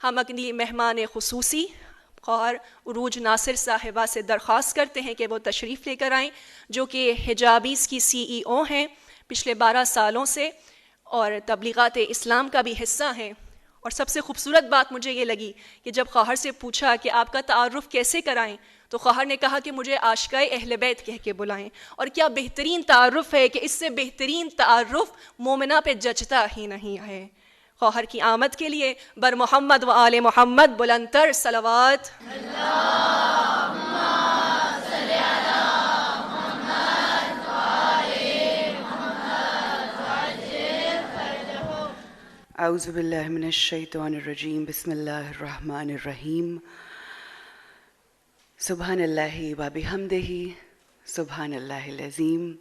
ہم اپنی مہمان خصوصی خواہر عروج ناصر صاحبہ سے درخواست کرتے ہیں کہ وہ تشریف لے کر آئیں، جو کہ حجابیز کی CEO ہیں پچھلے 12 سالوں سے اور تبلیغات اسلام کا بھی حصہ ہیں۔ اور سب سے خوبصورت بات مجھے یہ لگی کہ جب خواہر سے پوچھا کہ آپ کا تعارف کیسے کرائیں تو خواہر نے کہا کہ مجھے عاشقائے اہل بیت کہہ کے بلائیں۔ اور کیا بہترین تعارف ہے کہ اس سے بہترین تعارف مومنہ پہ جچتا ہی نہیں ہے۔ خواہر کی آمد کے لیے بر محمد و آل محمد بلندتر صلوات۔ اعوذ باللہ من الشیطان الرجیم، بسم اللہ الرحمن الرحیم۔ سبحان اللہ و بحمدہ، سبحان اللہ العظیم۔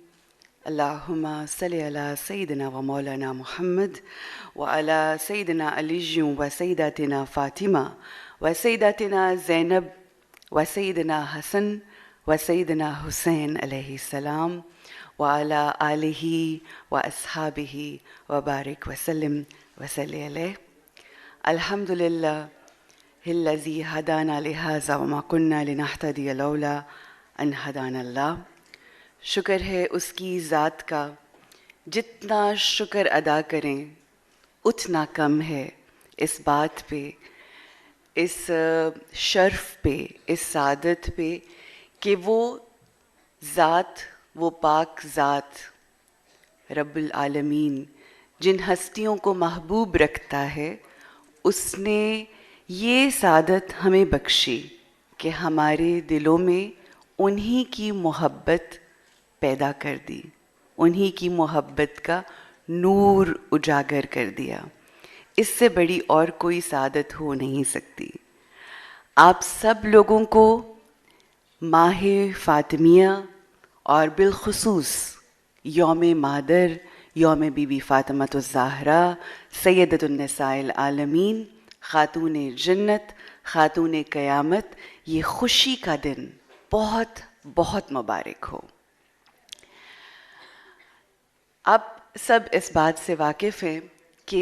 اللہم صلی علی سیدنا و مولانا محمد وعلی سیدنا علی و سیداتنا فاطمہ و سیداتنا زینب و سیدنا حسن و سیدنا حسین علیہ السلام وعلی آلہ و اصحابہ وبارک وسلم وصلی علیہ۔ الحمدللہ الذی ہدانا لہذا وما کننا لنہتدی لولا ان ہدانا اللہ۔ شکر ہے اس کی ذات کا، جتنا شکر ادا کریں اتنا کم ہے اس بات پہ، اس شرف پہ، اس سعادت پہ کہ وہ ذات، وہ پاک ذات رب العالمین جن ہستیوں کو محبوب رکھتا ہے، اس نے یہ سعادت ہمیں بخشی کہ ہمارے دلوں میں انہی کی محبت پیدا کر دی، انہی کی محبت کا نور اجاگر کر دیا۔ اس سے بڑی اور کوئی سعادت ہو نہیں سکتی۔ آپ سب لوگوں کو ماہ فاطمیہ اور بالخصوص یوم مادر، یوم بی بی فاطمۃ الزہرا سیدۃ النساء العالمین، خاتون جنت، خاتون قیامت، یہ خوشی کا دن بہت بہت مبارک ہو۔ آپ سب اس بات سے واقف ہیں کہ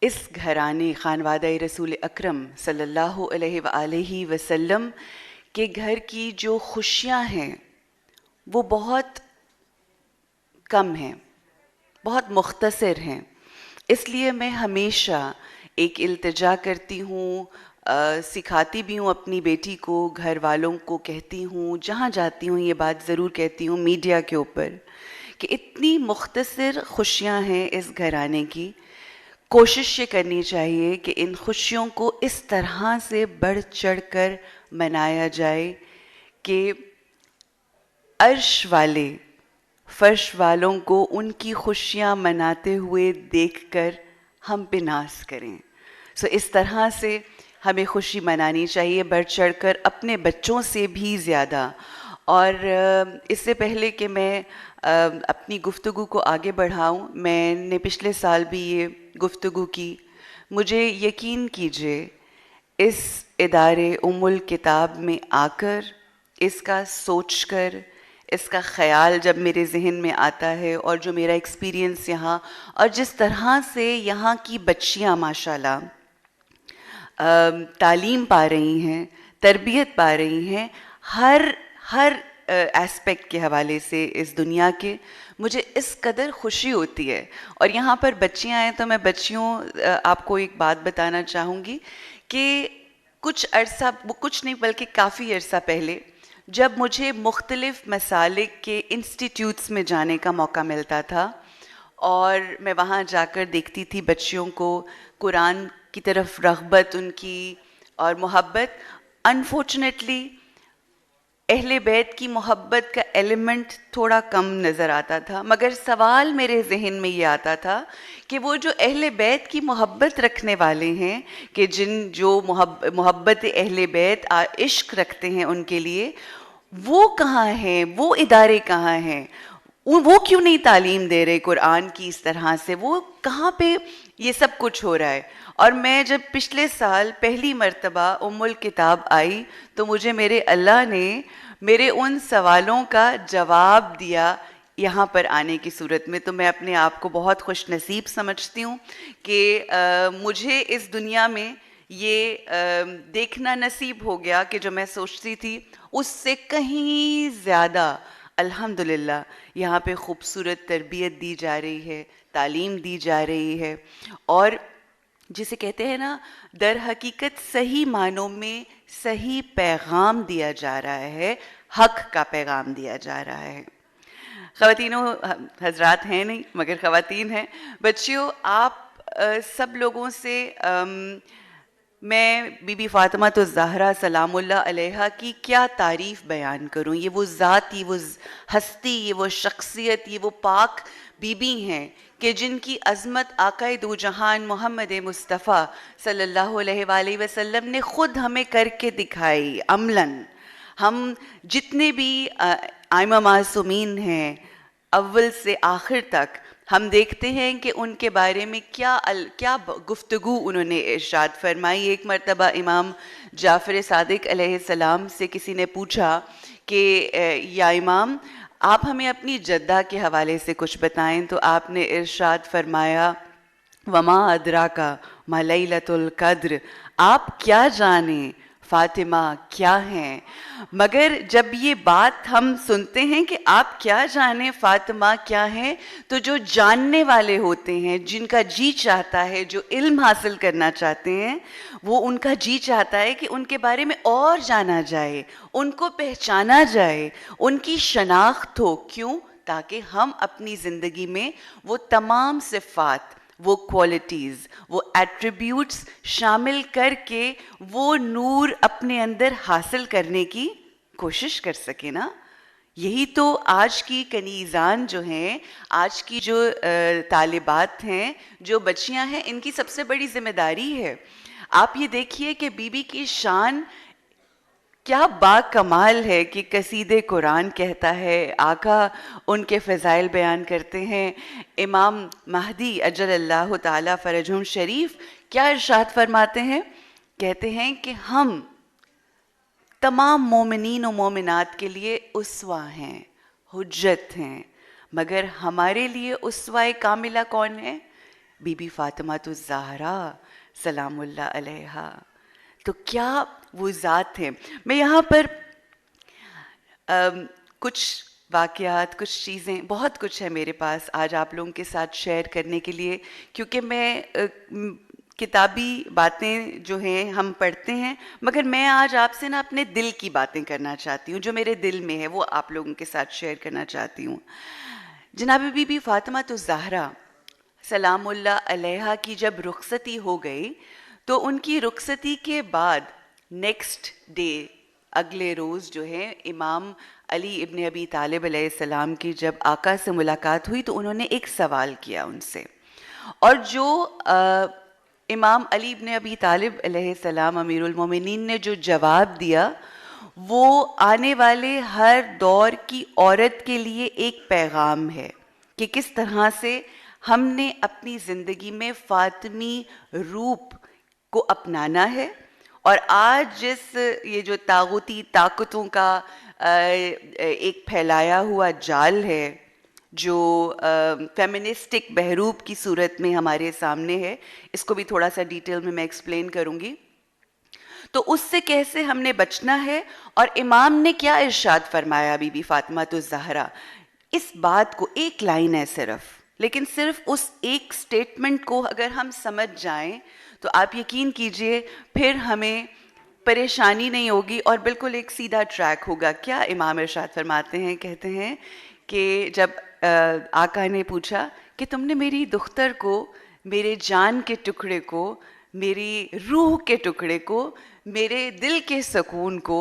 اس گھرانے خانوادہ رسول اکرم صلی اللہ علیہ وآلہ وسلم کے گھر کی جو خوشیاں ہیں وہ بہت کم ہیں، بہت مختصر ہیں۔ اس لیے میں ہمیشہ ایک التجا کرتی ہوں، سکھاتی بھی ہوں اپنی بیٹی کو، گھر والوں کو کہتی ہوں، جہاں جاتی ہوں یہ بات ضرور کہتی ہوں میڈیا کے اوپر، کہ اتنی مختصر خوشیاں ہیں اس گھرانے کی، کوشش یہ کرنی چاہیے کہ ان خوشیوں کو اس طرح سے بڑھ چڑھ کر منایا جائے کہ عرش والے فرش والوں کو ان کی خوشیاں مناتے ہوئے دیکھ کر ہم پہ ناز کریں۔ اس طرح سے ہمیں خوشی منانی چاہیے، بڑھ چڑھ کر، اپنے بچوں سے بھی زیادہ۔ اور اس سے پہلے کہ میں اپنی گفتگو کو آگے بڑھاؤں، میں نے پچھلے سال بھی یہ گفتگو کی، مجھے یقین کیجئے اس ادارے ام الکتاب میں آ کر، اس کا سوچ کر، اس کا خیال جب میرے ذہن میں آتا ہے، اور جو میرا ایکسپیرینس یہاں، اور جس طرح سے یہاں کی بچیاں ماشاءاللہ تعلیم پا رہی ہیں، تربیت پا رہی ہیں، ہر ایسپیکٹ کے حوالے سے اس دنیا کے، مجھے اس قدر خوشی ہوتی ہے۔ اور یہاں پر بچیاں ہیں تو میں بچیوں آپ کو ایک بات بتانا چاہوں گی کہ کچھ نہیں بلکہ کافی عرصہ پہلے جب مجھے مختلف مسالک کے انسٹیٹیوٹس میں جانے کا موقع ملتا تھا اور میں وہاں جا کر دیکھتی تھی بچیوں کو، قرآن کی طرف رغبت ان کی اور محبت، انفارچونیٹلی اہل بیت کی محبت کا ایلیمنٹ تھوڑا کم نظر آتا تھا، مگر سوال میرے ذہن میں یہ آتا تھا کہ وہ جو اہل بیت کی محبت رکھنے والے ہیں، کہ جو محبت اہل بیت عشق رکھتے ہیں ان کے لیے، وہ کہاں ہیں؟ وہ ادارے کہاں ہیں؟ وہ کیوں نہیں تعلیم دے رہے قرآن کی اس طرح سے؟ وہ کہاں پہ یہ سب کچھ ہو رہا ہے؟ اور میں جب پچھلے سال پہلی مرتبہ ام الکتاب آئی تو مجھے میرے اللہ نے میرے ان سوالوں کا جواب دیا، یہاں پر آنے کی صورت میں تو میں اپنے آپ کو بہت خوش نصیب سمجھتی ہوں کہ مجھے اس دنیا میں یہ دیکھنا نصیب ہو گیا کہ جو میں سوچتی تھی اس سے کہیں زیادہ الحمدللہ یہاں پہ خوبصورت تربیت دی جا رہی ہے، تعلیم دی جا رہی ہے، اور جسے کہتے ہیں نا در حقیقت صحیح معنوں میں صحیح پیغام دیا جا رہا ہے، حق کا پیغام دیا جا رہا ہے۔ خواتینوں، حضرات ہیں نہیں مگر خواتین ہیں، بچیوں، آپ سب لوگوں سے میں بی بی فاطمہ الزہرا سلام اللہ علیہا کی کیا تعریف بیان کروں۔ یہ وہ ذات، یہ وہ ہستی، یہ وہ شخصیت، یہ وہ پاک بی بی ہیں کہ جن کی عظمت آقائے دو جہان محمد مصطفیٰ صلی اللہ علیہ وآلہ وسلم نے خود ہمیں کر کے دکھائی عملاً۔ ہم جتنے بھی ائمہ معصومین ہیں اول سے آخر تک، ہم دیکھتے ہیں کہ ان کے بارے میں کیا گفتگو انہوں نے ارشاد فرمائی۔ ایک مرتبہ امام جعفر صادق علیہ السلام سے کسی نے پوچھا کہ یا امام آپ ہمیں اپنی جدہ کے حوالے سے کچھ بتائیں، تو آپ نے ارشاد فرمایا وما ادراکا ما لیلۃ القدر، آپ کیا جانیں فاطمہ کیا ہیں۔ مگر جب یہ بات ہم سنتے ہیں کہ آپ کیا جانیں فاطمہ کیا ہیں، تو جو جاننے والے ہوتے ہیں، جن کا جی چاہتا ہے، جو علم حاصل کرنا چاہتے ہیں، وہ ان کا جی چاہتا ہے کہ ان کے بارے میں اور جانا جائے، ان کو پہچانا جائے، ان کی شناخت ہو۔ کیوں؟ تاکہ ہم اپنی زندگی میں وہ تمام صفات، وہ کوالٹیز، وہ ایٹریبیوٹس شامل کر کے وہ نور اپنے اندر حاصل کرنے کی کوشش کر سکے نا۔ یہی تو آج کی کنیزان جو ہیں، آج کی جو طالبات ہیں، جو بچیاں ہیں، ان کی سب سے بڑی ذمہ داری ہے۔ آپ یہ دیکھیے کہ بی بی کی شان کیا با کمال ہے کہ قصید قرآن کہتا ہے، آقا ان کے فضائل بیان کرتے ہیں۔ امام مہدی اجل اللہ تعالی فرجہم شریف کیا ارشاد فرماتے ہیں؟ کہتے ہیں کہ ہم تمام مومنین و مومنات کے لیے اسوہ ہیں، حجت ہیں، مگر ہمارے لیے اسوہ کاملہ کون ہے؟ بی بی فاطمہ الزہرا سلام اللہ علیہا۔ تو کیا وہ ذات ہے۔ میں یہاں پر کچھ واقعات، کچھ چیزیں، بہت کچھ ہے میرے پاس آج آپ لوگوں کے ساتھ شیئر کرنے کے لیے، کیونکہ میں کتابی باتیں جو ہیں ہم پڑھتے ہیں، مگر میں آج آپ سے نا اپنے دل کی باتیں کرنا چاہتی ہوں، جو میرے دل میں ہے وہ آپ لوگوں کے ساتھ شیئر کرنا چاہتی ہوں۔ جناب بی بی فاطمہ الزہرا سلام اللہ علیہا کی جب رخصتی ہو گئی تو ان کی رخصتی کے بعد نیکسٹ ڈے، اگلے روز جو ہے، امام علی ابن ابی طالب علیہ السلام کی جب آقا سے ملاقات ہوئی تو انہوں نے ایک سوال کیا ان سے، اور جو امام علی ابن ابی طالب علیہ السلام امیر المومنین نے جو جواب دیا، وہ آنے والے ہر دور کی عورت کے لیے ایک پیغام ہے کہ کس طرح سے ہم نے اپنی زندگی میں فاطمی روپ کو اپنانا ہے، اور آج جس یہ جو طاغوتی طاقتوں کا ایک پھیلایا ہوا جال ہے، جو فیمنسٹک بحروب کی صورت میں ہمارے سامنے ہے، اس کو بھی تھوڑا سا ڈیٹیل میں ایکسپلین کروں گی، تو اس سے کیسے ہم نے بچنا ہے، اور امام نے کیا ارشاد فرمایا بی بی فاطمہ الزہرا۔ اس بات کو ایک لائن ہے صرف، لیکن صرف اس ایک سٹیٹمنٹ کو اگر ہم سمجھ جائیں تو آپ یقین کیجئے پھر ہمیں پریشانی نہیں ہوگی اور بالکل ایک سیدھا ٹریک ہوگا۔ کیا امام ارشاد فرماتے ہیں؟ کہتے ہیں کہ جب آقا نے پوچھا کہ تم نے میری دختر کو، میرے جان کے ٹکڑے کو، میری روح کے ٹکڑے کو، میرے دل کے سکون کو،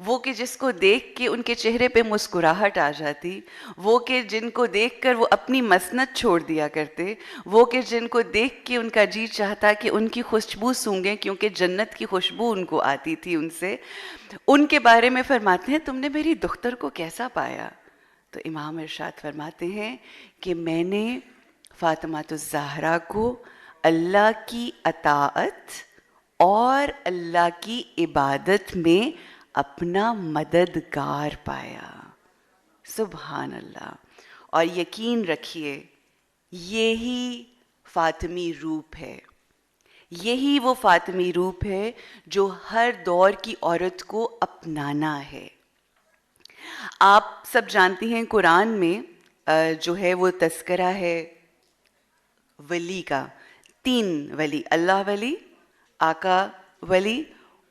وہ کہ جس کو دیکھ کے ان کے چہرے پہ مسکراہٹ آ جاتی، وہ کہ جن کو دیکھ کر وہ اپنی مسند چھوڑ دیا کرتے، وہ کہ جن کو دیکھ کے ان کا جی چاہتا کہ ان کی خوشبو سونگیں کیونکہ جنت کی خوشبو ان کو آتی تھی ان سے، ان کے بارے میں فرماتے ہیں تم نے میری دختر کو کیسا پایا؟ تو امام ارشاد فرماتے ہیں کہ میں نے فاطمہ الزہرا کو اللہ کی اطاعت اور اللہ کی عبادت میں اپنا مددگار پایا۔ سبحان اللہ۔ اور یقین رکھیے یہی فاطمی روپ ہے، یہی وہ فاطمی روپ ہے جو ہر دور کی عورت کو اپنانا ہے۔ آپ سب جانتی ہیں قرآن میں جو ہے وہ تذکرہ ہے ولی کا، 3 ولی، اللہ ولی، آقا ولی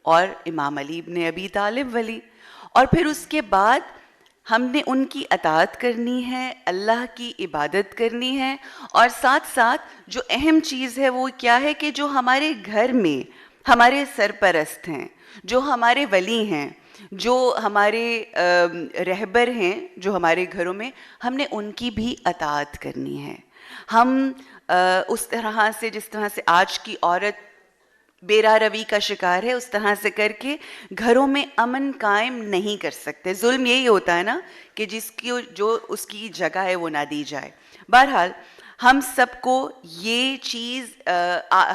اور امام علی ابن ابی طالب ولی، اور پھر اس کے بعد ہم نے ان کی اطاعت کرنی ہے، اللہ کی عبادت کرنی ہے، اور ساتھ ساتھ جو اہم چیز ہے وہ کیا ہے کہ جو ہمارے گھر میں ہمارے سرپرست ہیں، جو ہمارے ولی ہیں، جو ہمارے رہبر ہیں جو ہمارے گھروں میں، ہم نے ان کی بھی اطاعت کرنی ہے۔ ہم اس طرح سے جس طرح سے آج کی عورت بے راہ روی کا شکار ہے، اس طرح سے کر کے گھروں میں امن قائم نہیں کر سکتے۔ ظلم یہی ہوتا ہے نا کہ جس کی جو اس کی جگہ ہے وہ نہ دی جائے۔ بہرحال ہم سب کو یہ چیز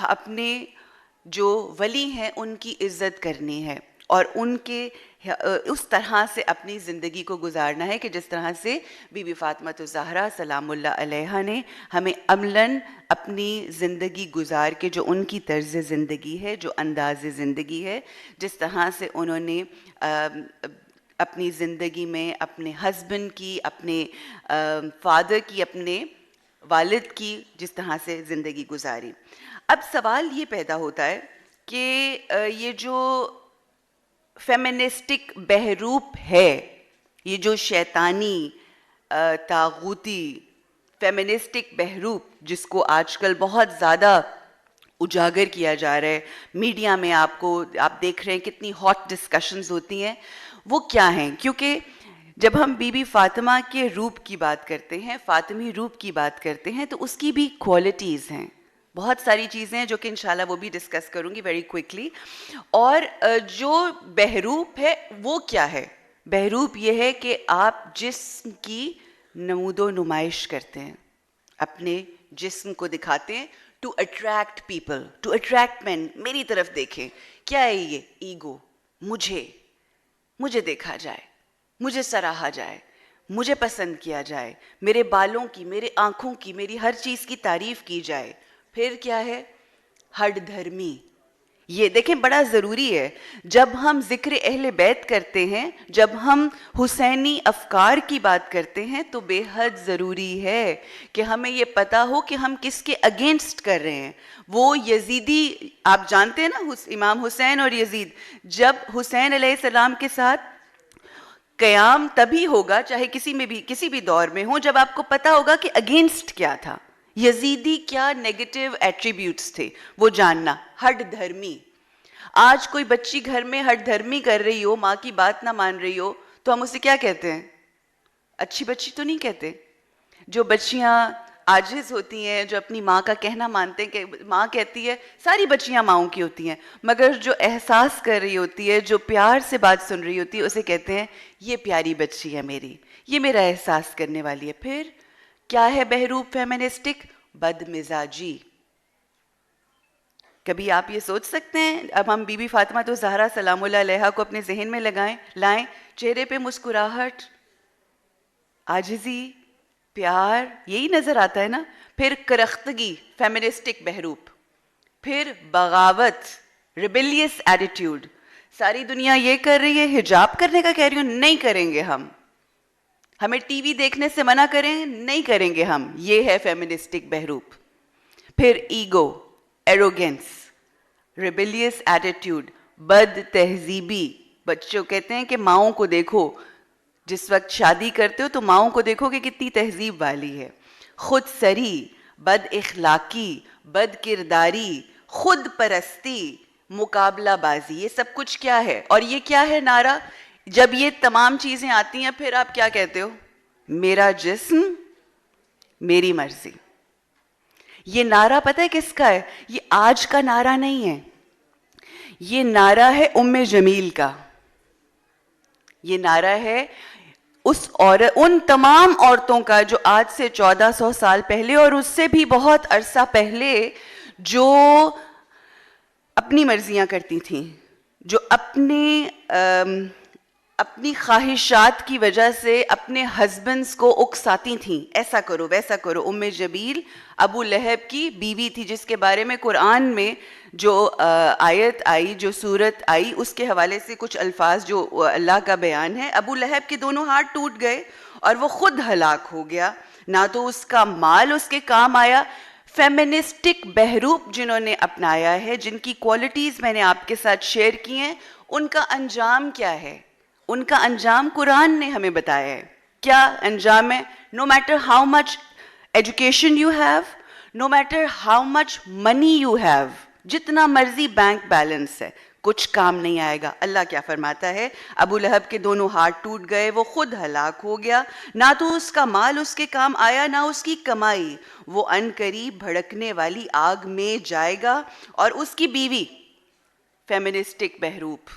اپنے جو ولی ہیں ان کی عزت کرنی ہے اور ان کے اس طرح سے اپنی زندگی کو گزارنا ہے کہ جس طرح سے بی بی فاطمہ الزہرا سلام اللہ علیہا نے ہمیں عملاً اپنی زندگی گزار کے، جو ان کی طرز زندگی ہے، جو انداز زندگی ہے، جس طرح سے انہوں نے اپنی زندگی میں اپنے ہسبینڈ کی، اپنے فادر کی، اپنے والد کی جس طرح سے زندگی گزاری۔ اب سوال یہ پیدا ہوتا ہے کہ یہ جو فیمنسٹک بحروپ ہے، یہ جو شیطانی طاغوتی فیمنسٹک بحروپ جس کو آج کل بہت زیادہ اجاگر کیا جا رہا ہے میڈیا میں، آپ دیکھ رہے ہیں کتنی ہاٹ ڈسکشنز ہوتی ہیں، وہ کیا ہیں؟ کیونکہ جب ہم بی بی فاطمہ کے روپ کی بات کرتے ہیں، فاطمی روپ کی بات کرتے ہیں، تو اس کی بھی کوالٹیز ہیں، بہت ساری چیزیں ہیں جو کہ انشاءاللہ وہ بھی ڈسکس کروں گی ویری کوئکلی۔ اور جو بحروپ ہے وہ کیا ہے؟ بحروپ یہ ہے کہ آپ جسم کی نمود و نمائش کرتے ہیں، اپنے جسم کو دکھاتے ہیں to attract people, to attract men, میری طرف دیکھیں۔ کیا ہے یہ؟ ایگو، مجھے دیکھا جائے، مجھے سراہا جائے، مجھے پسند کیا جائے، میرے بالوں کی، میرے آنکھوں کی، میری ہر چیز کی تعریف کی جائے۔ پھر کیا ہے؟ ہٹ دھرمی۔ یہ دیکھیں بڑا ضروری ہے، جب ہم ذکر اہل بیت کرتے ہیں، جب ہم حسینی افکار کی بات کرتے ہیں، تو بے حد ضروری ہے کہ ہمیں یہ پتا ہو کہ ہم کس کے اگینسٹ کر رہے ہیں۔ وہ یزیدی، آپ جانتے ہیں نا امام حسین اور یزید، جب حسین علیہ السلام کے ساتھ قیام تبھی ہوگا، چاہے کسی بھی دور میں ہو، جب آپ کو پتا ہوگا کہ اگینسٹ کیا تھا، یزیدی کیا نیگیٹو ایٹریبیوٹس تھے، وہ جاننا۔ ہٹ دھرمی، آج کوئی بچی گھر میں ہٹ دھرمی کر رہی ہو، ماں کی بات نہ مان رہی ہو، تو ہم اسے کیا کہتے ہیں؟ اچھی بچی تو نہیں کہتے۔ جو بچیاں عاجز ہوتی ہیں، جو اپنی ماں کا کہنا مانتے ہیں، کہ ماں کہتی ہے، ساری بچیاں ماؤں کی ہوتی ہیں، مگر جو احساس کر رہی ہوتی ہے، جو پیار سے بات سن رہی ہوتی ہے، اسے کہتے ہیں یہ پیاری بچی ہے میری، یہ میرا احساس کرنے والی ہے۔ پھر کیا ہے بحروپ فیمنسٹک؟ بد مزاجی۔ کبھی آپ یہ سوچ سکتے ہیں، اب ہم بی بی فاطمہ الزہرا سلام اللہ علیہا کو اپنے ذہن میں لائیں، چہرے پہ مسکراہٹ، عاجزی، پیار، یہی نظر آتا ہے نا۔ پھر کرختگی، فیمنسٹک بحروپ۔ پھر بغاوت، ریبیلیس ایٹیٹیوڈ۔ ساری دنیا یہ کر رہی ہے، حجاب کرنے کا کہہ رہی ہوں، نہیں کریں گے ہم۔ ہمیں ٹی وی دیکھنے سے منع کریں، نہیں کریں گے ہم، یہ ہے فیمنسٹک بحروپ۔ پھر ایگو، ایروگینس، ریبیلیس ایٹیٹیوڈ، بد تہذیبی۔ بچوں کہتے ہیں کہ ماؤں کو دیکھو، جس وقت شادی کرتے ہو تو ماؤں کو دیکھو کہ کتنی تہذیب والی ہے۔ خود سری، بد اخلاقی، بد کرداری، خود پرستی، مقابلہ بازی، یہ سب کچھ کیا ہے؟ اور یہ کیا ہے نعرہ؟ جب یہ تمام چیزیں آتی ہیں پھر آپ کیا کہتے ہو؟ میرا جسم میری مرضی۔ یہ نعرہ پتہ ہے کس کا ہے؟ یہ آج کا نعرہ نہیں ہے، یہ نعرہ ہے ام جمیل کا۔ یہ نعرہ ہے ان تمام عورتوں کا جو آج سے 1400 سال پہلے اور اس سے بھی بہت عرصہ پہلے جو اپنی مرضیاں کرتی تھیں، جو اپنے اپنی خواہشات کی وجہ سے اپنے ہسبینڈس کو اکساتی تھیں، ایسا کرو ویسا کرو. ام جبیل ابو لہب کی بیوی تھی، جس کے بارے میں قرآن میں جو آیت آئی، جو صورت آئی، اس کے حوالے سے کچھ الفاظ جو اللہ کا بیان ہے. ابو لہب کے دونوں ہاتھ ٹوٹ گئے اور وہ خود ہلاک ہو گیا. نہ تو اس کا مال اس کے کام آیا. فیمنسٹک بہروپ جنہوں نے اپنایا ہے، جن کی کوالٹیز میں نے آپ کے ساتھ شیئر کی ہیں، ان کا انجام کیا ہے؟ ان کا انجام قرآن نے ہمیں بتایا ہے. کیا انجام ہے؟ No matter how much education you have, no matter how much money you have, جتنا مرضی بینک بیلنس ہے، کچھ کام نہیں آئے گا. اللہ کیا فرماتا ہے؟ ابو لہب کے دونوں ہاتھ ٹوٹ گئے، وہ خود ہلاک ہو گیا. نہ تو اس کا مال اس کے کام آیا، نہ اس کی کمائی. وہ عنقریب بھڑکنے والی آگ میں جائے گا. اور اس کی بیوی، فیمنسٹک بہروپ،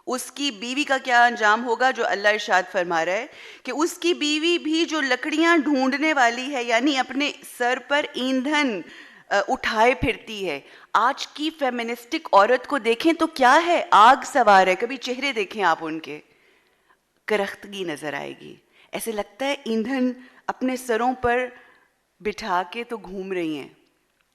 اس کی بیوی کا کیا انجام ہوگا؟ جو اللہ ارشاد فرما رہا ہے کہ اس کی بیوی بھی جو لکڑیاں ڈھونڈنے والی ہے، یعنی اپنے سر پر ایندھن اٹھائے پھرتی ہے. آج کی فیمنسٹک عورت کو دیکھیں تو کیا ہے؟ آگ سوار ہے. کبھی چہرے دیکھیں آپ ان کے، کرختگی نظر آئے گی. ایسے لگتا ہے ایندھن اپنے سروں پر بٹھا کے تو گھوم رہی ہیں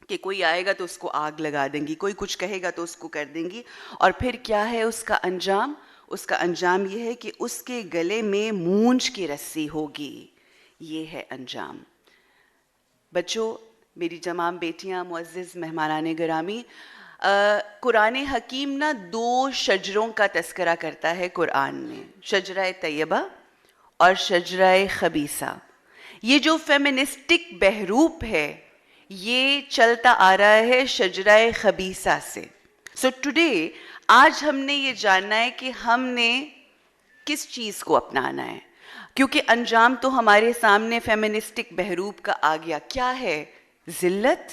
کہ کوئی آئے گا تو اس کو آگ لگا دیں گی، کوئی کچھ کہے گا تو اس کو کر دیں گی. اور پھر کیا ہے اس کا انجام؟ اس کا انجام یہ ہے کہ اس کے گلے میں مونچھ کی رسی ہوگی. یہ ہے انجام. بچوں، میری تمام بیٹیاں، معزز مہمانان گرامی، قرآن حکیم نا 2 شجروں کا تذکرہ کرتا ہے قرآن میں، شجرہ طیبہ اور شجرہ خبیثہ. یہ جو فیمنسٹک بہروپ ہے، یہ چلتا آ رہا ہے شجرہ خبیثہ سے. سو ٹوڈے آج ہم نے یہ جاننا ہے کہ ہم نے کس چیز کو اپنانا ہے، کیونکہ انجام تو ہمارے سامنے فیمنسٹک بہروپ کا آ گیا. کیا ہے؟ ذلت.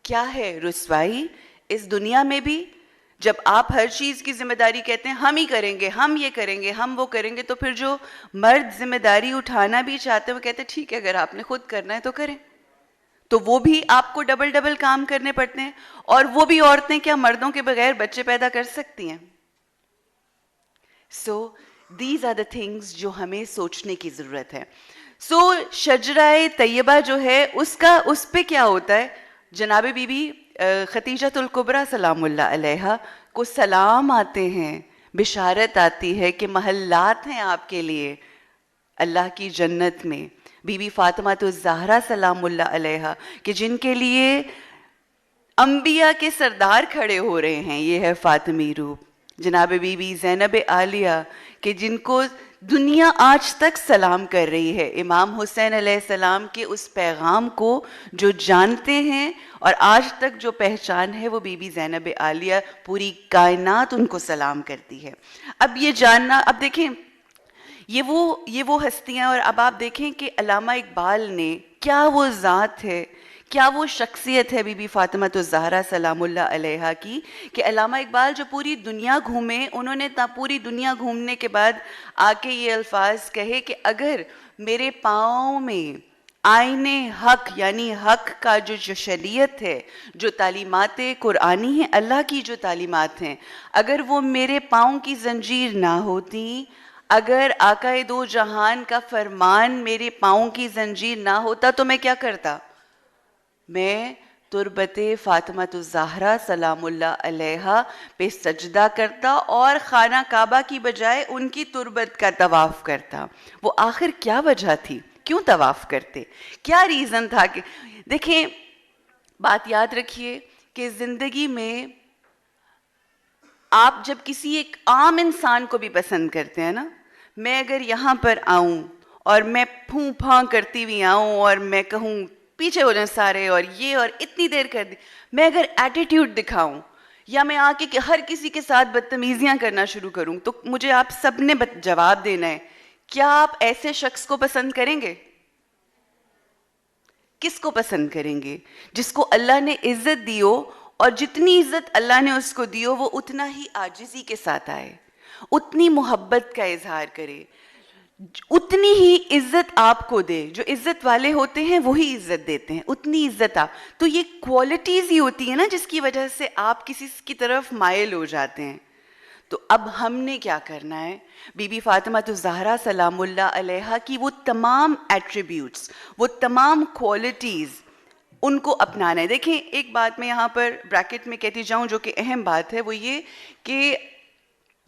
کیا ہے؟ رسوائی. اس دنیا میں بھی جب آپ ہر چیز کی ذمہ داری کہتے ہیں ہم ہی کریں گے، ہم یہ کریں گے، ہم وہ کریں گے، تو پھر جو مرد ذمہ داری اٹھانا بھی چاہتے ہیں وہ کہتے ہیں ٹھیک ہے، اگر آپ نے خود کرنا ہے تو کریں. تو وہ بھی آپ کو ڈبل کام کرنے پڑتے ہیں. اور وہ بھی عورتیں کیا مردوں کے بغیر بچے پیدا کر سکتی ہیں؟ So these are the things جو ہمیں سوچنے کی ضرورت ہے. سو شجرہ طیبہ جو ہے اس پہ کیا ہوتا ہے؟ جناب بی بی خدیجۃ الکبریٰ سلام اللہ علیہا کو سلام آتے ہیں، بشارت آتی ہے کہ محلات ہیں آپ کے لیے اللہ کی جنت میں. بی بی فاطمہ الزہرا سلام اللہ علیہا کہ جن کے لیے انبیاء کے سردار کھڑے ہو رہے ہیں، یہ ہے فاطمی روپ. جناب بی بی زینب عالیہ کہ جن کو دنیا آج تک سلام کر رہی ہے، امام حسین علیہ السلام کے اس پیغام کو جو جانتے ہیں اور آج تک جو پہچان ہے وہ بی بی زینب عالیہ، پوری کائنات ان کو سلام کرتی ہے. اب یہ جاننا، اب دیکھیں یہ وہ ہستیاں، اور اب آپ دیکھیں کہ علامہ اقبال نے کیا وہ ذات ہے، کیا وہ شخصیت ہے بی بی فاطمہ الزہرا سلام اللہ علیہا کی، کہ علامہ اقبال جو پوری دنیا گھومے، انہوں نے پوری دنیا گھومنے کے بعد آ کے یہ الفاظ کہے کہ اگر میرے پاؤں میں آئین حق، یعنی حق کا جو شریعت ہے، جو تعلیمات قرآنی ہیں، اللہ کی جو تعلیمات ہیں، اگر وہ میرے پاؤں کی زنجیر نہ ہوتی، اگر آقا دو جہان کا فرمان میرے پاؤں کی زنجیر نہ ہوتا تو میں کیا کرتا؟ میں تربت فاطمہ الزہرا سلام اللہ علیہا پہ سجدہ کرتا اور خانہ کعبہ کی بجائے ان کی تربت کا طواف کرتا. وہ آخر کیا وجہ تھی؟ کیوں طواف کرتے؟ کیا ریزن تھا؟ کہ دیکھیں، بات یاد رکھیے کہ زندگی میں آپ جب کسی ایک عام انسان کو بھی پسند کرتے ہیں نا، میں اگر یہاں پر آؤں اور میں پھوں پھاں کرتی ہوئی آؤں اور میں کہوں پیچھے ہو جائیں سارے اور یہ اور اتنی دیر کر دی، میں اگر ایٹیٹیوڈ دکھاؤں یا میں آ کے ہر کسی کے ساتھ بدتمیزیاں کرنا شروع کروں، تو مجھے آپ سب نے جواب دینا ہے، کیا آپ ایسے شخص کو پسند کریں گے؟ کس کو پسند کریں گے؟ جس کو اللہ نے عزت دیو، اور جتنی عزت اللہ نے اس کو دیو وہ اتنا ہی عاجزی کے ساتھ آئے، اتنی محبت کا اظہار کرے، اتنی ہی عزت آپ کو دے. جو عزت والے ہوتے ہیں وہی عزت دیتے ہیں، اتنی عزت آپ. تو یہ کوالٹیز ہی ہوتی ہیں نا جس کی وجہ سے آپ کسی کی طرف مائل ہو جاتے ہیں. تو اب ہم نے کیا کرنا ہے؟ بی بی فاطمہ الزہرا سلام اللہ علیہا کی وہ تمام ایٹریبیوٹس، وہ تمام کوالٹیز ان کو اپنانا ہے. دیکھیں ایک بات میں یہاں پر بریکٹ میں کہتی جاؤں جو کہ اہم بات ہے، وہ یہ کہ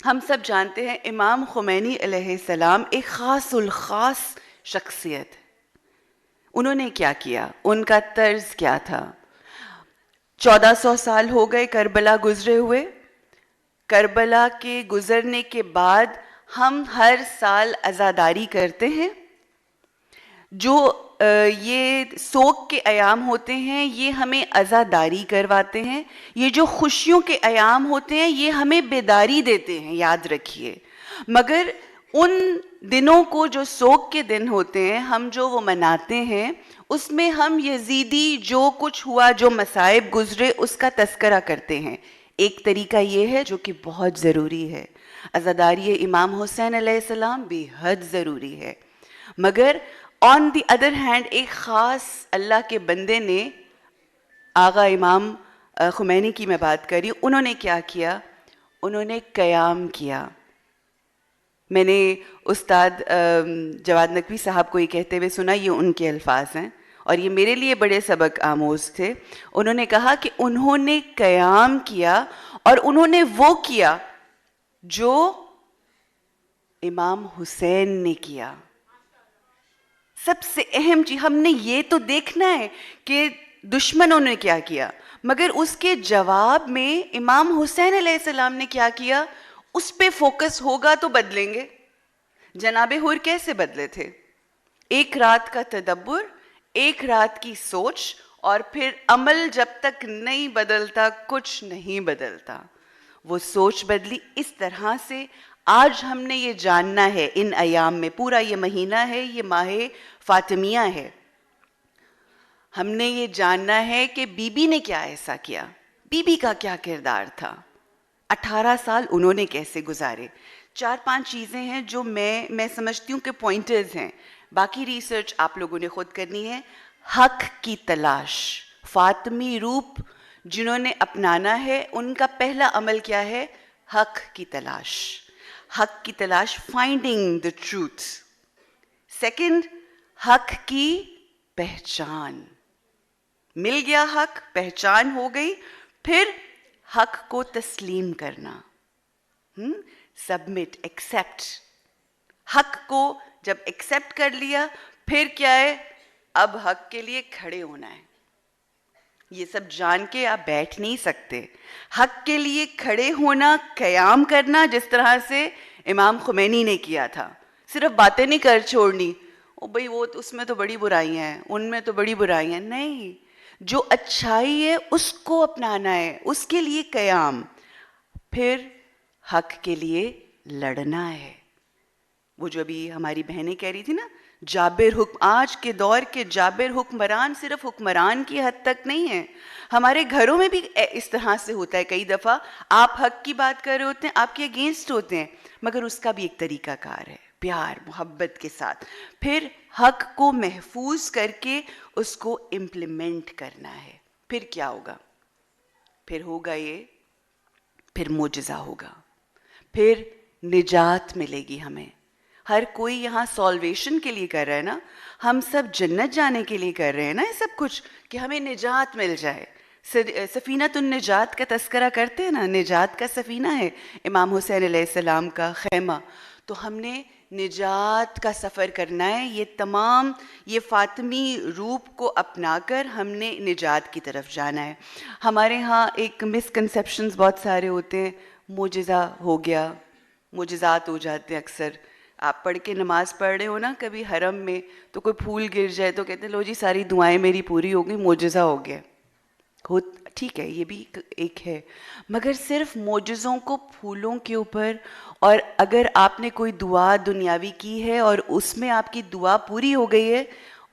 ہم سب جانتے ہیں امام خمینی علیہ السلام ایک خاص الخاص شخصیت. انہوں نے کیا کیا؟ ان کا طرز کیا تھا؟ 1400 سال ہو گئے کربلا گزرے ہوئے. کربلا کے گزرنے کے بعد ہم ہر سال عزاداری کرتے ہیں. جو یہ سوگ کے ایام ہوتے ہیں یہ ہمیں عزاداری کرواتے ہیں. یہ جو خوشیوں کے ایام ہوتے ہیں یہ ہمیں بیداری دیتے ہیں، یاد رکھیے. مگر ان دنوں کو جو سوگ کے دن ہوتے ہیں ہم جو وہ مناتے ہیں، اس میں ہم یزیدی جو کچھ ہوا، جو مصائب گزرے، اس کا تذکرہ کرتے ہیں. ایک طریقہ یہ ہے جو کہ بہت ضروری ہے. عزاداری امام حسین علیہ السلام بے حد ضروری ہے. مگر آن دی ادر ہینڈ ایک خاص اللہ کے بندے نے، آغا امام خمینی کی میں بات کری، انہوں نے کیا کیا؟ انہوں نے قیام کیا. میں نے استاد جواد نقوی صاحب کو یہ کہتے ہوئے سنا، یہ ان کے الفاظ ہیں اور یہ میرے لیے بڑے سبق آموز تھے. انہوں نے کہا کہ انہوں نے قیام کیا اور انہوں نے وہ کیا جو امام حسین نے کیا. سب سے اہم چیز ہم نے یہ تو دیکھنا ہے کہ دشمنوں نے کیا کیا، مگر اس کے جواب میں امام حسین علیہ السلام نے کیا کیا، اس پہ فوکس ہوگا تو بدلیں گے. جناب حور کیسے بدلے تھے؟ ایک رات کا تدبر، ایک رات کی سوچ، اور پھر عمل جب تک نہیں بدلتا کچھ نہیں بدلتا. وہ سوچ بدلی اس طرح سے. آج ہم نے یہ جاننا ہے ان ایام میں، پورا یہ مہینہ ہے، یہ ماہ فاطمیہ ہے، ہم نے یہ جاننا ہے کہ بی بی نے کیا ایسا کیا، بی بی کا کیا کردار تھا، 18 سال انہوں نے کیسے گزارے. 4-5 چیزیں ہیں جو میں سمجھتی ہوں کہ پوائنٹرز ہیں، باقی ریسرچ آپ لوگوں نے خود کرنی ہے. حق کی تلاش. فاطمی روپ جنہوں نے اپنانا ہے ان کا پہلا عمل کیا ہے؟ حق کی تلاش. حق کی تلاش، فائنڈنگ دا ٹروتھ. سیکنڈ، حق کی پہچان. مل گیا حق، پہچان ہو گئی، پھر حق کو تسلیم کرنا. Submit, accept. حق کو جب ایکسیپٹ کر لیا پھر کیا ہے؟ اب حق کے لیے کھڑے ہونا ہے. یہ سب جان کے آپ بیٹھ نہیں سکتے. حق کے لیے کھڑے ہونا، قیام کرنا، جس طرح سے امام خمینی نے کیا تھا. صرف باتیں نہیں کر چھوڑنی، او بھئی وہ اس میں تو بڑی برائیاں ہیں، ان میں تو بڑی برائیاں. نہیں، جو اچھائی ہے اس کو اپنانا ہے، اس کے لیے قیام. پھر حق کے لیے لڑنا ہے. وہ جو ابھی ہماری بہنیں کہہ رہی تھی نا، جابر حکم. آج کے دور کے جابر حکمران صرف حکمران کی حد تک نہیں ہیں، ہمارے گھروں میں بھی اس طرح سے ہوتا ہے. کئی دفعہ آپ حق کی بات کر رہے ہوتے ہیں، آپ کے اگینسٹ ہوتے ہیں، مگر اس کا بھی ایک طریقہ کار ہے، پیار محبت کے ساتھ. پھر حق کو محفوظ کر کے اس کو امپلیمنٹ کرنا ہے. پھر کیا ہوگا؟ پھر ہوگا یہ، پھر معجزہ ہوگا، پھر نجات ملے گی ہمیں. ہر کوئی یہاں سالویشن کے لیے کر رہا ہے نا، ہم سب جنت جانے کے لیے کر رہے ہیں نا یہ سب کچھ، کہ ہمیں نجات مل جائے. سفینۃ النجات کا تذکرہ کرتے ہیں نا، نجات کا سفینہ ہے امام حسین علیہ السلام کا خیمہ. تو ہم نے نجات کا سفر کرنا ہے. یہ تمام یہ فاطمی روپ کو اپنا کر ہم نے نجات کی طرف جانا ہے. ہمارے ہاں ایک مسکنسیپشنز بہت سارے ہوتے ہیں. معجزہ ہو گیا، معجزات ہو جاتے ہیں اکثر. آپ پڑھ کے نماز پڑھ رہے ہو نا کبھی حرم میں، تو کوئی پھول گر جائے تو کہتے ہیں لو جی ساری دعائیں میری پوری ہو گئی، معجزہ ہو گیا. ٹھیک ہے، یہ بھی ایک ہے، مگر صرف معجزوں کو پھولوں کے اوپر، اور اگر آپ نے کوئی دعا دنیاوی کی ہے اور اس میں آپ کی دعا پوری ہو گئی ہے،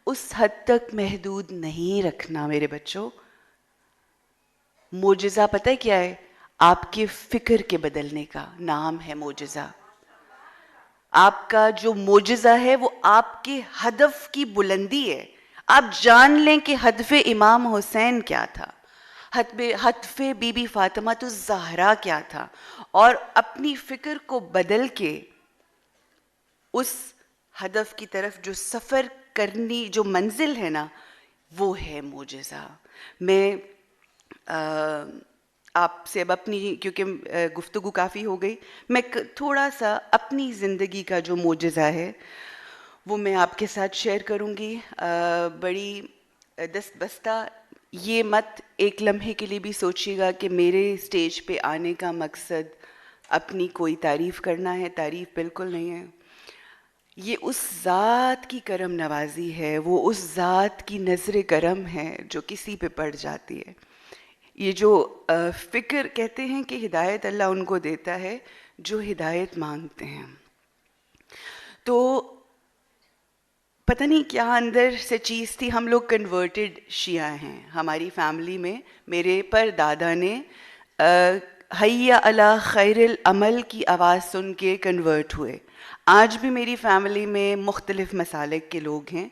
اس حد تک محدود نہیں رکھنا میرے بچوں. معجزہ پتہ کیا ہے؟ آپ کے فکر کے بدلنے کا نام ہے معجزہ. آپ کا جو معجزہ ہے وہ آپ کے ہدف کی بلندی ہے. آپ جان لیں کہ ہدف امام حسین کیا تھا. حتف بی بی فاطمہ تو زہرا کیا تھا، اور اپنی فکر کو بدل کے اس ہدف کی طرف جو سفر کرنی، جو منزل ہے نا، وہ ہے معجزہ. میں آپ سے اب اپنی، کیونکہ گفتگو کافی ہو گئی، میں تھوڑا سا اپنی زندگی کا جو معجزہ ہے وہ میں آپ کے ساتھ شیئر کروں گی. بڑی دست بستہ یہ مت ایک لمحے کے لیے بھی سوچیے گا کہ میرے اسٹیج پہ آنے کا مقصد اپنی کوئی تعریف کرنا ہے. تعریف بالکل نہیں ہے. یہ اس ذات کی کرم نوازی ہے، وہ اس ذات کی نظر کرم ہے جو کسی پہ پڑ جاتی ہے. یہ جو فکر کہتے ہیں کہ ہدایت اللہ ان کو دیتا ہے جو ہدایت مانگتے ہیں. تو پتہ نہیں کیا اندر سے چیز تھی. ہم لوگ کنورٹڈ شیعہ ہیں. ہماری فیملی میں میرے پر دادا نے حی علی خیر العمل کی آواز سن کے کنورٹ ہوئے. آج بھی میری فیملی میں مختلف مسالک کے لوگ ہیں.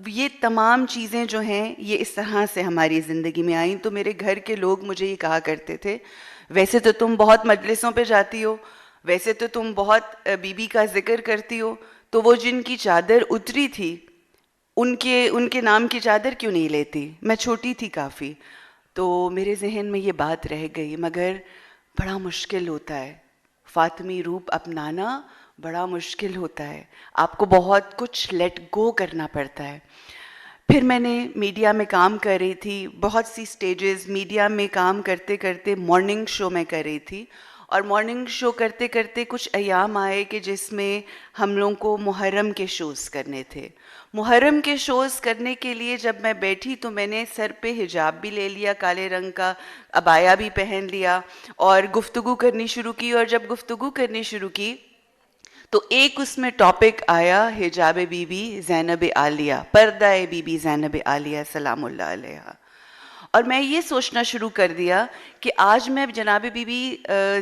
یہ تمام چیزیں جو ہیں یہ اس طرح سے ہماری زندگی میں آئیں. تو میرے گھر کے لوگ مجھے یہ کہا کرتے تھے، ویسے تو تم بہت مجلسوں پہ جاتی ہو، ویسے تو تم بہت بی بی کا ذکر کرتی ہو، تو وہ جن کی چادر اتری تھی ان کے نام کی چادر کیوں نہیں لیتی؟ میں چھوٹی تھی کافی، تو میرے ذہن میں یہ بات رہ گئی. مگر بڑا مشکل ہوتا ہے فاطمی روپ اپنانا، بڑا مشکل ہوتا ہے. آپ کو بہت کچھ لیٹ گو کرنا پڑتا ہے. پھر میں نے میڈیا میں کام کر رہی تھی، بہت سی سٹیجز میڈیا میں کام کرتے کرتے مارننگ شو میں کر رہی تھی. اور مارننگ شو کرتے کرتے کچھ ایام آئے کہ جس میں ہم لوگوں کو محرم کے شوز کرنے تھے. محرم کے شوز کرنے کے لیے جب میں بیٹھی تو میں نے سر پہ حجاب بھی لے لیا، کالے رنگ کا عبایا بھی پہن لیا، اور گفتگو کرنی شروع کی. اور جب گفتگو کرنی شروع کی تو ایک اس میں ٹاپک آیا حجاب بی بی زینب عالیہ، پردہ بی بی زینب عالیہ سلام اللہ علیہا. اور میں یہ سوچنا شروع کر دیا کہ آج میں جناب بی بی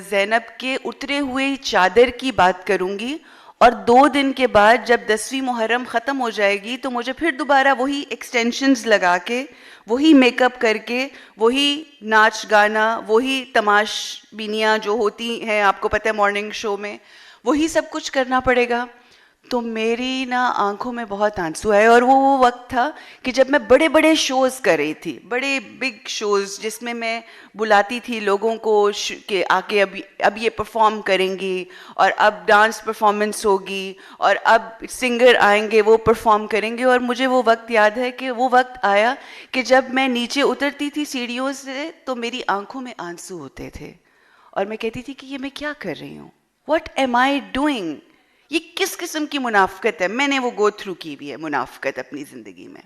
زینب کے اترے ہوئے چادر کی بات کروں گی، اور 2 دن کے بعد جب 10ویں محرم ختم ہو جائے گی تو مجھے پھر دوبارہ وہی ایکسٹینشنز لگا کے، وہی میک اپ کر کے، وہی ناچ گانا، وہی تماش بینیاں جو ہوتی ہیں آپ کو پتہ ہے مارننگ شو میں، وہی سب کچھ کرنا پڑے گا. تو میری آنکھوں میں بہت آنسو آئے. اور وہ وقت تھا کہ جب میں بڑے بڑے شوز کر رہی تھی، بڑے بگ شوز جس میں میں بلاتی تھی لوگوں کو کہ آ کے اب یہ پرفارم کریں گی، اور اب ڈانس پرفارمنس ہوگی، اور اب سنگر آئیں گے وہ پرفارم کریں گے. اور مجھے وہ وقت یاد ہے کہ وہ وقت آیا کہ جب میں نیچے اترتی تھی سیڑھیوں سے تو میری آنکھوں میں آنسو ہوتے تھے، اور میں کہتی تھی کہ یہ میں کیا کر رہی ہوں، واٹ ایم آئی ڈوئنگ؟ یہ کس قسم کی منافقت ہے؟ میں نے وہ گو تھرو کی بھی ہے منافقت اپنی زندگی میں.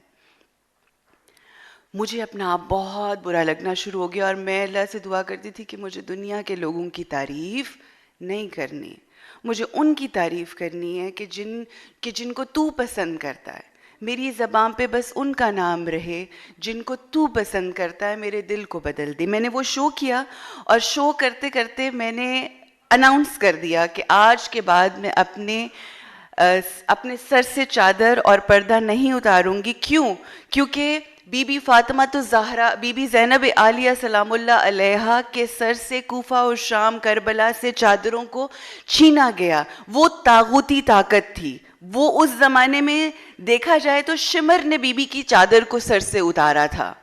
مجھے اپنا آپ بہت برا لگنا شروع ہو گیا، اور میں اللہ سے دعا کرتی تھی کہ مجھے دنیا کے لوگوں کی تعریف نہیں کرنی، مجھے ان کی تعریف کرنی ہے کہ جن کو تو پسند کرتا ہے. میری زبان پہ بس ان کا نام رہے جن کو تو پسند کرتا ہے. میرے دل کو بدل دے. میں نے وہ شو کیا، اور شو کرتے کرتے میں نے اناؤنس کر دیا کہ آج کے بعد میں اپنے سر سے چادر اور پردہ نہیں اتاروں گی. کیوں؟ کیونکہ بی بی فاطمہ تو زہرا، بی بی زینب عالیہ سلام اللہ علیہا کے سر سے کوفہ و شام کربلا سے چادروں کو چھینا گیا. وہ طاغوتی طاقت تھی. وہ اس زمانے میں دیکھا جائے تو شمر نے بی بی کی چادر کو سر سے اتارا تھا،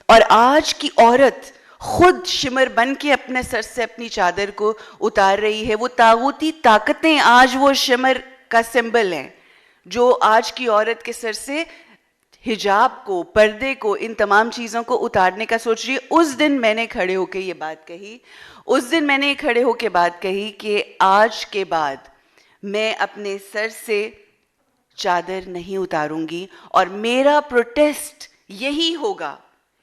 اور آج کی عورت خود شمر بن کے اپنے سر سے اپنی چادر کو اتار رہی ہے. وہ طاغوتی طاقتیں آج وہ شمر کا سمبل ہیں جو آج کی عورت کے سر سے حجاب کو، پردے کو، ان تمام چیزوں کو اتارنے کا سوچ رہی ہے. اس دن میں نے کھڑے ہو کے یہ بات کہی، اس دن میں نے کھڑے ہو کے بات کہی کہ آج کے بعد میں اپنے سر سے چادر نہیں اتاروں گی. اور میرا پروٹیسٹ یہی ہوگا،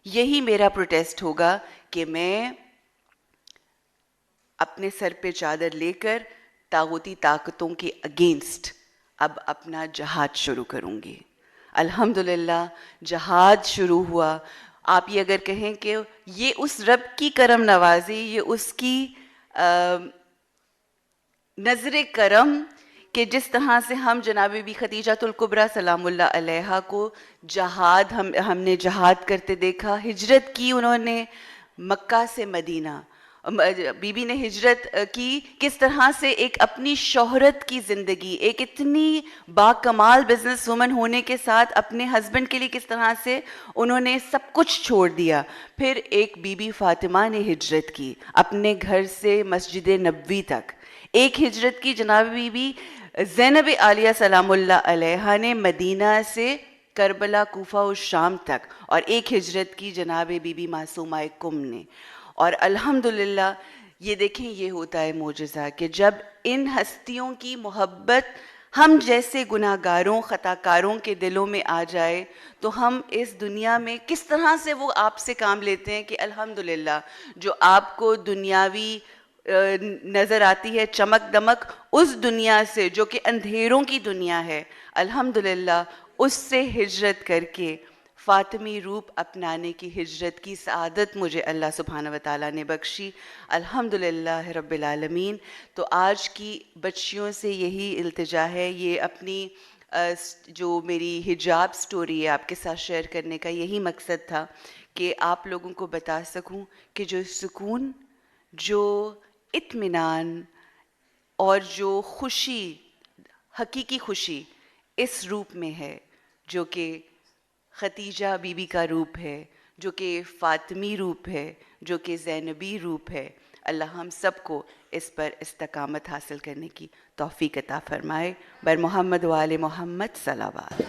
یہی میرا پروٹیسٹ ہوگا کہ میں اپنے سر پہ چادر لے کر طاغوتی طاقتوں کے اگینسٹ اب اپنا جہاد شروع کروں گی. الحمدللہ جہاد شروع ہوا. آپ یہ اگر کہیں کہ یہ اس رب کی کرم نوازی، یہ اس کی نظر کرم کہ جس طرح سے ہم جناب بی خدیجۃ الکبریٰ سلام اللہ علیہا کو جہاد ہم نے جہاد کرتے دیکھا، ہجرت کی انہوں نے مکہ سے مدینہ، بی بی نے ہجرت کی، کس طرح سے ایک اپنی شہرت کی زندگی، ایک اتنی باکمال بزنس وومن ہونے کے ساتھ اپنے ہسبینڈ کے لیے کس طرح سے انہوں نے سب کچھ چھوڑ دیا. پھر ایک بی بی فاطمہ نے ہجرت کی اپنے گھر سے مسجد نبوی تک. ایک ہجرت کی جناب بی بی زینب عالیہ سلام اللہ علیہا نے مدینہ سے کربلا، کوفہ و شام تک. اور ایک ہجرت کی جناب بی بی معصومہ کم نے. اور الحمدللہ یہ دیکھیں، یہ ہوتا ہے معجزہ کہ جب ان ہستیوں کی محبت ہم جیسے گناہ گاروں، خطا کاروں کے دلوں میں آ جائے تو ہم اس دنیا میں کس طرح سے وہ آپ سے کام لیتے ہیں کہ الحمدللہ جو آپ کو دنیاوی نظر آتی ہے چمک دمک، اس دنیا سے جو کہ اندھیروں کی دنیا ہے، الحمدللہ اس سے ہجرت کر کے فاطمی روپ اپنانے کی ہجرت کی سعادت مجھے اللہ سبحانہ وتعالیٰ نے بخشی. الحمدللہ رب العالمین. تو آج کی بچیوں سے یہی التجا ہے، یہ اپنی جو میری حجاب سٹوری ہے آپ کے ساتھ شیئر کرنے کا یہی مقصد تھا کہ آپ لوگوں کو بتا سکوں کہ جو سکون، جو اطمینان اور جو خوشی، حقیقی خوشی اس روپ میں ہے جو کہ خدیجہ بی بی کا روپ ہے، جو کہ فاطمی روپ ہے، جو کہ زینبی روپ ہے. اللہ ہم سب کو اس پر استقامت حاصل کرنے کی توفیق عطا فرمائے. بر محمد و آل محمد صلوات.